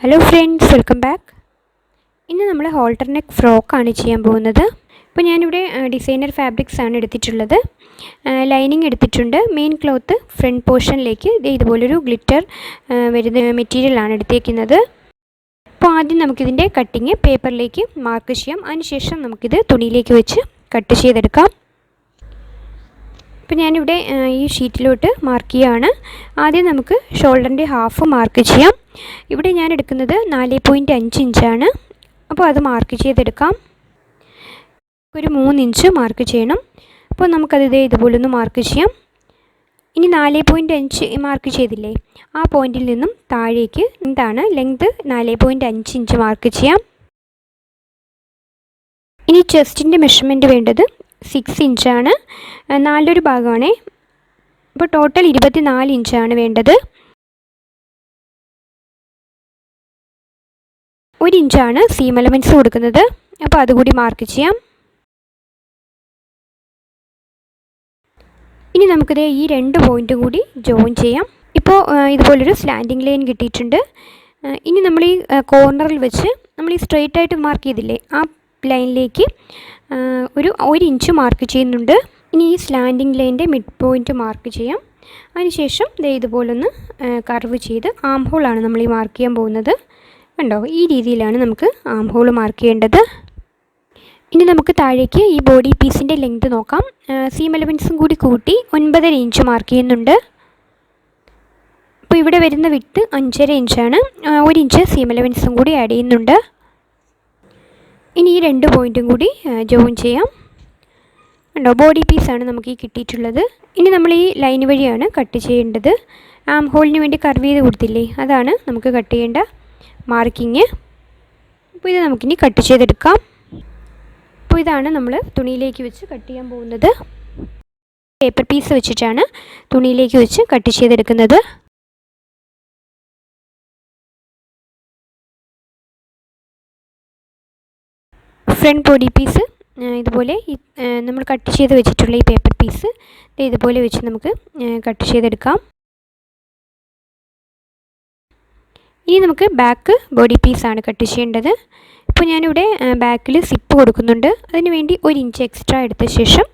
Hello friends, welcome back. ഇന്ന് നമ്മൾ halter neck frock ആണ് ചെയ്യാൻ പോകുന്നത്. അപ്പോൾ ഞാൻ ഇവിടെ ഡിസൈനർ ഫാബ്രിക്സ് ആണ് എടുത്തിട്ടുള്ളത്. ലൈനിങ് എടുത്തിട്ടുണ്ട്. മെയിൻ ക്ലോത്ത് ഫ്രണ്ട് പോർഷനിലേക്ക് ഇതുപോലൊരു ഗ്ലിറ്റർ വരുന്ന മെറ്റീരിയൽ ആണ് എടുത്തേക്കുന്നത്. അപ്പോൾ ആദ്യം നമുക്കിതിൻ്റെ കട്ടിങ് പേപ്പറിലേക്ക് മാർക്ക് ചെയ്യാം. അതിനുശേഷം നമുക്കിത് തുണിയിലേക്ക് വെച്ച് കട്ട് ചെയ്തെടുക്കാം. അപ്പോൾ ഞാനിവിടെ ഈ ഷീറ്റിലോട്ട് മാർക്ക് ചെയ്യുകയാണ്. ആദ്യം നമുക്ക് ഷോൾഡറിൻ്റെ ഹാഫ് മാർക്ക് ചെയ്യാം. ഇവിടെ ഞാൻ എടുക്കുന്നത് 4.5 ഇഞ്ചാണ്. അപ്പോൾ അത് മാർക്ക് ചെയ്തെടുക്കാം. ഒരു 3 ഇഞ്ച് മാർക്ക് ചെയ്യണം. അപ്പോൾ നമുക്കത് ഇതുപോലൊന്ന് മാർക്ക് ചെയ്യാം. ഇനി 4.5 മാർക്ക് ചെയ്തില്ലേ, ആ പോയിന്റിൽ നിന്നും താഴേക്ക് എന്താണ് ലെങ്ത് 4.5 ഇഞ്ച് മാർക്ക് ചെയ്യാം. ഇനി ചെസ്റ്റിൻ്റെ മെഷർമെൻറ്റ് വേണ്ടത് 6 ഇഞ്ചാണ്. 4 ഭാഗമാണേ. അപ്പോൾ ടോട്ടൽ 24 ഇഞ്ചാണ് വേണ്ടത്. 1 ഇഞ്ചാണ് സീം എലമെൻറ്റ്സ് കൊടുക്കുന്നത്. അപ്പോൾ അതുകൂടി മാർക്ക് ചെയ്യാം. ഇനി നമുക്കിത് ഈ 2 പോയിൻറ്റും കൂടി ജോയിൻ ചെയ്യാം. ഇപ്പോൾ ഇതുപോലൊരു സ്ലാൻഡിങ് ലൈൻ കിട്ടിയിട്ടുണ്ട്. ഇനി നമ്മൾ ഈ കോർണറിൽ വെച്ച് നമ്മൾ ഈ സ്ട്രെയിറ്റ് ആയിട്ട് മാർക്ക് ചെയ്തില്ലേ, ആ ലൈനിലേക്ക് ഒരു 1 ഇഞ്ച് മാർക്ക് ചെയ്യുന്നുണ്ട്. ഇനി ഈ സ്ലാൻഡിങ് ലൈൻ്റെ മിഡ് പോയിൻറ്റ് മാർക്ക് ചെയ്യാം. അതിനുശേഷം ഇതുപോലൊന്ന് കർവ് ചെയ്ത് ആം ഹോളാണ് നമ്മൾ ഈ മാർക്ക് ചെയ്യാൻ പോകുന്നത്. കണ്ടോ, ഈ രീതിയിലാണ് നമുക്ക് ആം ഹോൾ മാർക്ക് ചെയ്യേണ്ടത്. ഇനി നമുക്ക് താഴേക്ക് ഈ ബോഡി പീസിൻ്റെ ലെങ്ത് നോക്കാം. സീം എലമെൻറ്റ്സും കൂടി കൂട്ടി 9.5 ഇഞ്ച് മാർക്ക് ചെയ്യുന്നുണ്ട്. അപ്പോൾ ഇവിടെ വരുന്ന വിഡ്ത്ത് 5.5 ഇഞ്ചാണ്. 1 ഇഞ്ച് സീം എലമെൻറ്റ്സും കൂടി ആഡ് ചെയ്യുന്നുണ്ട്. ഇനി ഈ 2 പോയിൻറ്റും കൂടി ജോയിൻ ചെയ്യാം. കണ്ടോ, ബോഡി പീസാണ് നമുക്ക് ഈ കിട്ടിയിട്ടുള്ളത്. ഇനി നമ്മൾ ഈ ലൈൻ വഴിയാണ് കട്ട് ചെയ്യേണ്ടത്. ആം ഹോളിന് വേണ്ടി കർവ് ചെയ്ത് കൊടുത്തില്ലേ, അതാണ് നമുക്ക് കട്ട് ചെയ്യേണ്ട മാർക്കിങ്. അപ്പോൾ ഇത് നമുക്കിനി കട്ട് ചെയ്തെടുക്കാം. അപ്പോൾ ഇതാണ് നമ്മൾ തുണിയിലേക്ക് വെച്ച് കട്ട് ചെയ്യാൻ പോകുന്നത്. പേപ്പർ പീസ് വെച്ചിട്ടാണ് തുണിയിലേക്ക് വെച്ച് കട്ട് ചെയ്തെടുക്കുന്നത്. ഫ്രണ്ട് ബോഡി പീസ് ഇതുപോലെ നമ്മൾ കട്ട് ചെയ്ത് വെച്ചിട്ടുള്ള ഈ പേപ്പർ പീസ് ഇതുപോലെ വെച്ച് നമുക്ക് കട്ട് ചെയ്തെടുക്കാം. ഇനി നമുക്ക് ബാക്ക് ബോഡി പീസാണ് കട്ട് ചെയ്യേണ്ടത്. ഇപ്പോൾ ഞാനിവിടെ ബാക്കിൽ സിപ്പ് കൊടുക്കുന്നുണ്ട്. അതിന് വേണ്ടി 1 ഇഞ്ച് എക്സ്ട്രാ എടുത്ത ശേഷം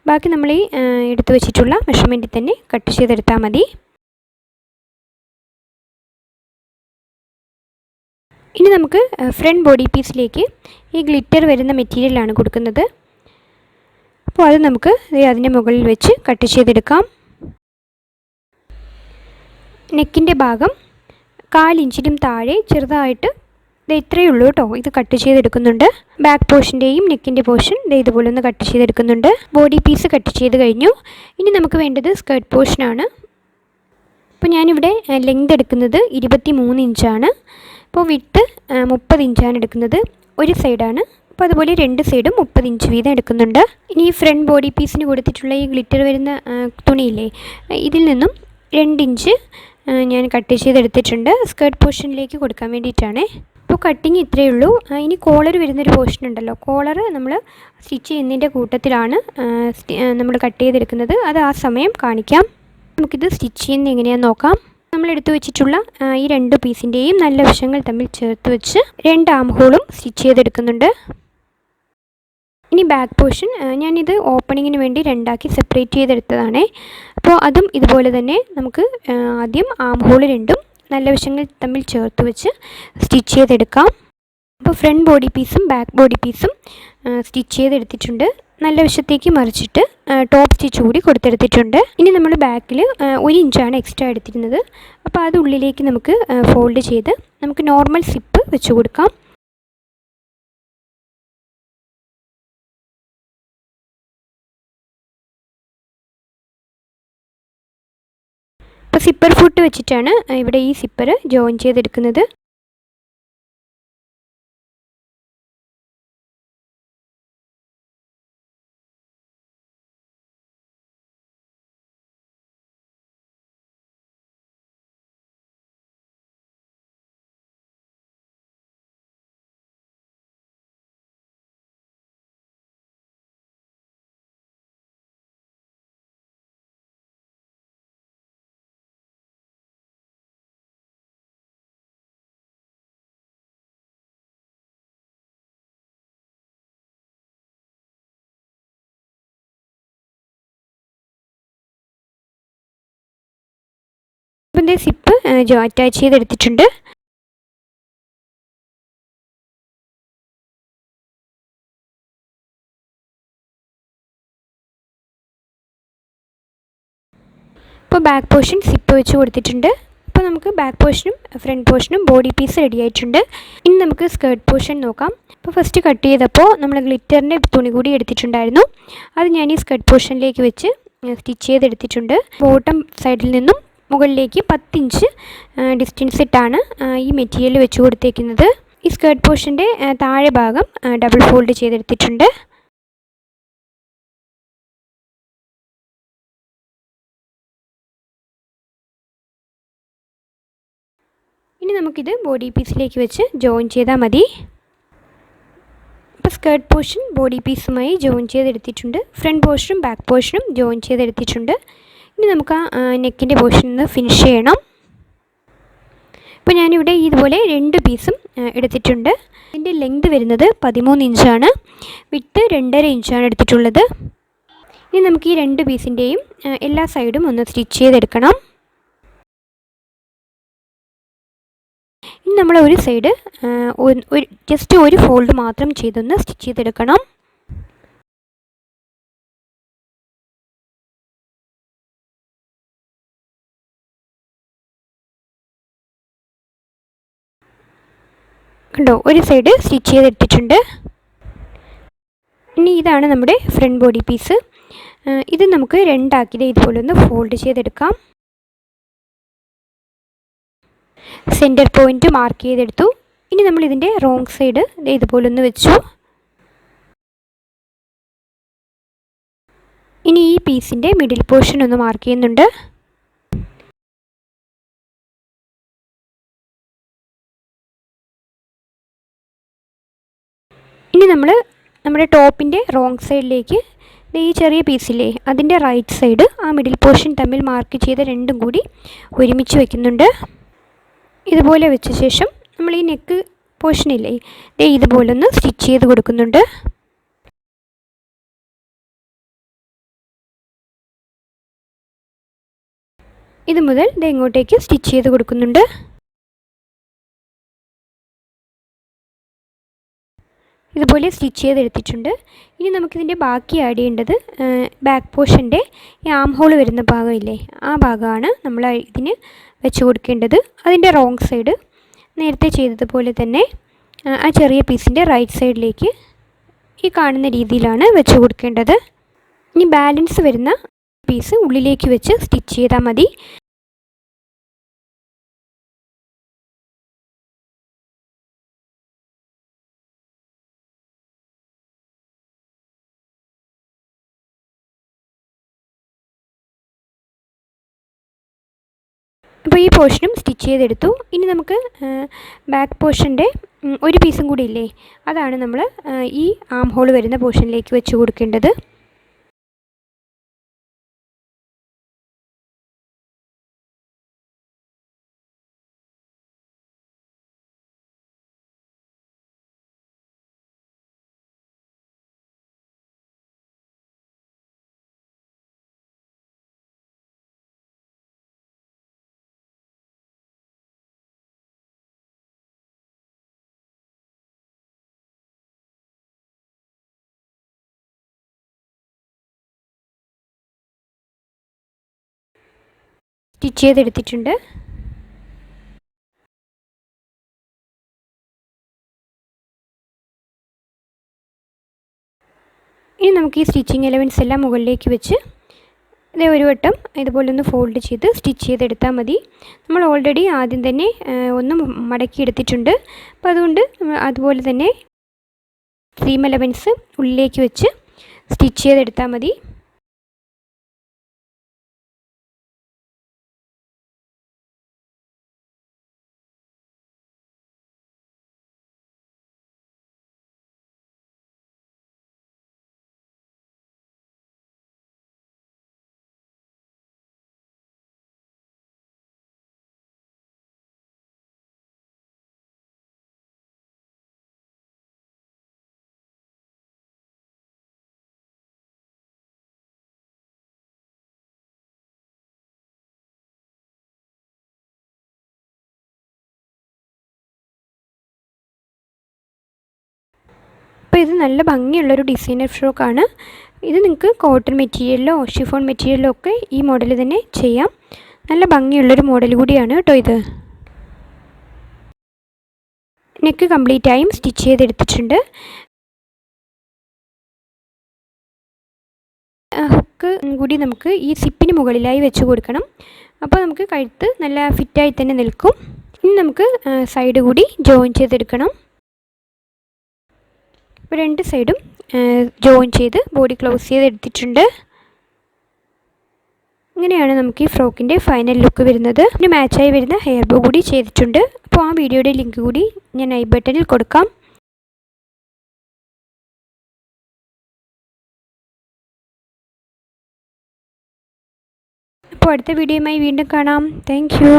ബാക്കി നമ്മൾ ഈ എടുത്ത് വെച്ചിട്ടുള്ള മെഷർമെൻറ്റിൽ തന്നെ കട്ട് ചെയ്തെടുത്താൽ മതി. ഇനി നമുക്ക് ഫ്രണ്ട് ബോഡി പീസിലേക്ക് ഈ ഗ്ലിറ്റർ വരുന്ന മെറ്റീരിയലാണ് കൊടുക്കുന്നത്. അപ്പോൾ അത് നമുക്ക് അതിൻ്റെ മുകളിൽ വെച്ച് കട്ട് ചെയ്തെടുക്കാം. നെക്കിൻ്റെ ഭാഗം 1/4 ഇഞ്ചിനും താഴെ ചെറുതായിട്ട് ഇത്രയേ ഉള്ളൂ കേട്ടോ, ഇത് കട്ട് ചെയ്തെടുക്കുന്നുണ്ട്. ബാക്ക് പോർഷൻ്റെയും നെക്കിൻ്റെ പോർഷൻ ഇതുപോലെ ഒന്ന് കട്ട് ചെയ്തെടുക്കുന്നുണ്ട്. ബോഡി പീസ് കട്ട് ചെയ്ത് കഴിഞ്ഞു. ഇനി നമുക്ക് വേണ്ടത് സ്കേർട്ട് പോർഷനാണ്. അപ്പോൾ ഞാനിവിടെ ലെങ്ത് എടുക്കുന്നത് 23 ഇഞ്ചാണ്. അപ്പോൾ വിഡ്ത്ത് 30 ഇഞ്ചാണ് എടുക്കുന്നത്. ഒരു സൈഡാണ്. അപ്പോൾ അതുപോലെ 2 സൈഡും 30 ഇഞ്ച് വീതം എടുക്കുന്നുണ്ട്. ഇനി ഈ ഫ്രണ്ട് ബോഡി പീസിന് കൊടുത്തിട്ടുള്ള ഈ ഗ്ലിറ്റർ വരുന്ന തുണിയില്ലേ, ഇതിൽ നിന്നും 2 ഇഞ്ച് ഞാൻ കട്ട് ചെയ്തെടുത്തിട്ടുണ്ട്. സ്കേർട്ട് പോർഷനിലേക്ക് കൊടുക്കാൻ വേണ്ടിയിട്ടാണ്. അപ്പോൾ കട്ടിങ് ഇത്രയേ ഉള്ളൂ. ഇനി കോളർ വരുന്നൊരു പോർഷൻ ഉണ്ടല്ലോ, കോളർ നമ്മൾ സ്റ്റിച്ച് ചെയ്യുന്നതിൻ്റെ കൂട്ടത്തിലാണ് നമ്മൾ കട്ട് ചെയ്തെടുക്കുന്നത്. അത് ആ സമയം കാണിക്കാം. നമുക്കിത് സ്റ്റിച്ച് ചെയ്യുന്നത് എങ്ങനെയാണെന്ന് നോക്കാം. നമ്മൾ എടുത്തു വെച്ചിട്ടുള്ള ഈ 2 പീസിൻ്റെയും നല്ല വശങ്ങൾ തമ്മിൽ ചേർത്ത് വെച്ച് 2 ആം ഹോളും സ്റ്റിച്ച് ചെയ്തെടുക്കുന്നുണ്ട്. ഇനി ബാക്ക് പോർഷൻ ഞാനിത് ഓപ്പണിങ്ങിന് വേണ്ടി 2ആക്കി സെപ്പറേറ്റ് ചെയ്തെടുത്തതാണ്. അപ്പോൾ അതും ഇതുപോലെ തന്നെ നമുക്ക് ആദ്യം ആം ഹോൾ 2ഉം നല്ല വശങ്ങൾ തമ്മിൽ ചേർത്ത് വെച്ച് സ്റ്റിച്ച് ചെയ്തെടുക്കാം. അപ്പോൾ ഫ്രണ്ട് ബോഡി പീസും ബാക്ക് ബോഡി പീസും സ്റ്റിച്ച് ചെയ്തെടുത്തിട്ടുണ്ട്. നല്ല വശത്തേക്ക് മറിച്ചിട്ട് ടോപ്പ് സ്റ്റിച്ച് കൂടി കൊടുത്തെടുത്തിട്ടുണ്ട്. ഇനി നമ്മൾ ബാക്കിൽ 1 ഇഞ്ചാണ് എക്സ്ട്രാ എടുത്തിരുന്നത്. അപ്പോൾ അത് ഉള്ളിലേക്ക് നമുക്ക് ഫോൾഡ് ചെയ്ത് നമുക്ക് നോർമൽ സിപ്പ് വെച്ച് കൊടുക്കാം. അപ്പോൾ സിപ്പർ ഫുട്ട് വെച്ചിട്ടാണ് ഇവിടെ ഈ സിപ്പർ ജോയിൻ ചെയ്തെടുക്കുന്നത്. അപ്പം ദേ സിപ്പ് അറ്റാച്ച് ചെയ്തെടുത്തിട്ടുണ്ട്. ഇപ്പോൾ ബാക്ക് പോർഷൻ സിപ്പ് വെച്ച് കൊടുത്തിട്ടുണ്ട്. അപ്പോൾ നമുക്ക് ബാക്ക് പോർഷനും ഫ്രണ്ട് പോർഷനും ബോഡി പീസ് റെഡി ആയിട്ടുണ്ട്. ഇനി നമുക്ക് സ്കേർട്ട് പോർഷൻ നോക്കാം. അപ്പോൾ ഫസ്റ്റ് കട്ട് ചെയ്തപ്പോൾ നമ്മൾ ഗ്ലിറ്ററിൻ്റെ തുണി കൂടി എടുത്തിട്ടുണ്ടായിരുന്നു. അത് ഞാൻ ഈ സ്കേർട്ട് പോർഷനിലേക്ക് വെച്ച് സ്റ്റിച്ച് ചെയ്തെടുത്തിട്ടുണ്ട്. ബോട്ടം സൈഡിൽ നിന്നും മുകളിലേക്ക് 10 ഇഞ്ച് ഡിസ്റ്റൻസ് ഇട്ടാണ് ഈ മെറ്റീരിയൽ വെച്ച് കൊടുത്തേക്കുന്നത്. ഈ സ്കേർട്ട് പോർഷൻ്റെ താഴെ ഭാഗം ഡബിൾ ഫോൾഡ് ചെയ്തെടുത്തിട്ടുണ്ട്. ഇനി നമുക്കിത് ബോഡി പീസിലേക്ക് വെച്ച് ജോയിൻ ചെയ്താൽ മതി. അപ്പോൾ സ്കേർട്ട് പോർഷൻ ബോഡി പീസുമായി ജോയിൻ ചെയ്തെടുത്തിട്ടുണ്ട്. ഫ്രണ്ട് പോർഷനും ബാക്ക് പോർഷനും ജോയിൻ ചെയ്തെടുത്തിട്ടുണ്ട്. ഇനി നമുക്ക് ആ നെക്കിൻ്റെ പോർഷൻ ഒന്ന് ഫിനിഷ് ചെയ്യണം. ഇപ്പോൾ ഞാനിവിടെ ഇതുപോലെ 2 പീസും എടുത്തിട്ടുണ്ട്. ഇതിൻ്റെ ലെങ്ത് വരുന്നത് 13 ഇഞ്ചാണ്. വിഡ്ത്ത് 2.5 ഇഞ്ചാണ് എടുത്തിട്ടുള്ളത്. ഇനി നമുക്ക് ഈ 2 പീസിൻ്റെയും എല്ലാ സൈഡും ഒന്ന് സ്റ്റിച്ച് ചെയ്തെടുക്കണം. ഇനി നമ്മൾ ഒരു സൈഡ് ജസ്റ്റ് ഒരു ഫോൾഡ് മാത്രം ചെയ്തൊന്ന് സ്റ്റിച്ച് ചെയ്തെടുക്കണം. കണ്ടോ, ഒരു സൈഡ് സ്റ്റിച്ച് ചെയ്തെടുത്തിട്ടുണ്ട്. ഇനി ഇതാണ് നമ്മുടെ ഫ്രണ്ട് ബോഡി പീസ്. ഇത് നമുക്ക് രണ്ടാക്കിയത് ഇതുപോലെ ഒന്ന് ഫോൾഡ് ചെയ്തെടുക്കാം. സെൻറ്റർ പോയിൻ്റ് മാർക്ക് ചെയ്തെടുത്തു. ഇനി നമ്മൾ ഇതിൻ്റെ റോങ് സൈഡ് ഇതുപോലെ ഒന്ന് വെച്ചു. ഇനി ഈ പീസിൻ്റെ മിഡിൽ പോർഷൻ ഒന്ന് മാർക്ക് ചെയ്യുന്നുണ്ട്. ഇനി നമ്മുടെ ടോപ്പിൻ്റെ റോങ് സൈഡിലേക്ക് ഈ ചെറിയ പീസില്ലേ അതിൻ്റെ റൈറ്റ് സൈഡ് ആ മിഡിൽ പോർഷൻ തമ്മിൽ മാർക്ക് ചെയ്ത രണ്ടും കൂടി ഒരുമിച്ച് വയ്ക്കുന്നുണ്ട്. ഇതുപോലെ വെച്ച ശേഷം നമ്മൾ ഈ നെക്ക് പോർഷനില്ലേ ഇതുപോലെ ഒന്ന് സ്റ്റിച്ച് ചെയ്ത് കൊടുക്കുന്നുണ്ട്. ഇത് മുതൽ ഇങ്ങോട്ടേക്ക് സ്റ്റിച്ച് ചെയ്ത് കൊടുക്കുന്നുണ്ട്. ഇതുപോലെ സ്റ്റിച്ച് ചെയ്തെടുത്തിട്ടുണ്ട്. ഇനി നമുക്കിതിൻ്റെ ബാക്കി ആഡ് ചെയ്യേണ്ടത് ബാക്ക് പോർഷൻ്റെ ഈ ആം ഹോൾ വരുന്ന ഭാഗമില്ലേ ആ ഭാഗമാണ് നമ്മൾ ഇതിന് വെച്ച് കൊടുക്കേണ്ടത്. അതിൻ്റെ റോങ് സൈഡ് നേരത്തെ ചെയ്തതുപോലെ തന്നെ ആ ചെറിയ പീസിൻ്റെ റൈറ്റ് സൈഡിലേക്ക് ഈ കാണുന്ന രീതിയിലാണ് വെച്ച് കൊടുക്കേണ്ടത്. ഇനി ബാലൻസ് വരുന്ന പീസ് ഉള്ളിലേക്ക് വെച്ച് സ്റ്റിച്ച് ചെയ്താൽ മതി. അപ്പോൾ ഈ പോർഷനും സ്റ്റിച്ച് ചെയ്തെടുത്തു. ഇനി നമുക്ക് ബാക്ക് പോർഷൻ്റെ ഒരു പീസും കൂടി ഇല്ലേ അതാണ് നമ്മൾ ഈ ആം ഹോൾ വരുന്ന പോർഷനിലേക്ക് വെച്ച് കൊടുക്കേണ്ടത്. സ്റ്റിച്ച് ചെയ്തെടുത്തിട്ടുണ്ട്. ഇനി നമുക്ക് ഈ സ്റ്റിച്ചിങ് എലമെൻറ്റ്സ് എല്ലാം മുകളിലേക്ക് വെച്ച് ഒരു വട്ടം ഇതുപോലെ ഒന്ന് ഫോൾഡ് ചെയ്ത് സ്റ്റിച്ച് ചെയ്തെടുത്താൽ മതി. നമ്മൾ ഓൾറെഡി ആദ്യം തന്നെ ഒന്ന് മടക്കി എടുത്തിട്ടുണ്ട്. അപ്പോൾ അതുകൊണ്ട് അതുപോലെ തന്നെ സീം എലമെൻറ്റ്സ് ഉള്ളിലേക്ക് വെച്ച് സ്റ്റിച്ച് ചെയ്തെടുത്താൽ മതി. അപ്പോൾ ഇത് നല്ല ഭംഗിയുള്ളൊരു ഡിസൈനർ ഫ്രോക്കാണ്. ഇത് നിങ്ങൾക്ക് കോട്ടൺ മെറ്റീരിയലിലോ ഷിഫോൺ മെറ്റീരിയലിലോ ഒക്കെ ഈ മോഡൽ തന്നെ ചെയ്യാം. നല്ല ഭംഗിയുള്ളൊരു മോഡൽ കൂടിയാണ് കേട്ടോ ഇത്. നെക്ക് കംപ്ലീറ്റ് ആയും സ്റ്റിച്ച് ചെയ്തെടുത്തിട്ടുണ്ട്. ഹുക്ക് കൂടി നമുക്ക് ഈ സിപ്പിന് മുകളിലായി വെച്ച് കൊടുക്കണം. അപ്പോൾ നമുക്ക് കഴുത്ത് നല്ല ഫിറ്റായി തന്നെ നിൽക്കും. ഇനി നമുക്ക് സൈഡ് കൂടി ജോയിൻ ചെയ്തെടുക്കണം. ഇപ്പോൾ രണ്ട് സൈഡും ജോയിൻ ചെയ്ത് ബോഡി ക്ലോസ് ചെയ്തെടുത്തിട്ടുണ്ട്. ഇങ്ങനെയാണ് നമുക്ക് ഈ ഫ്രോക്കിൻ്റെ ഫൈനൽ ലുക്ക് വരുന്നത്. ഇതിന് മാച്ചായി വരുന്ന ഹെയർ ബോ കൂടി ചെയ്തിട്ടുണ്ട്. അപ്പോൾ ആ വീഡിയോയുടെ ലിങ്ക് കൂടി ഞാൻ ഐ ബട്ടണിൽ കൊടുക്കാം. അപ്പോൾ അടുത്ത വീഡിയോയുമായി വീണ്ടും കാണാം. Thank you.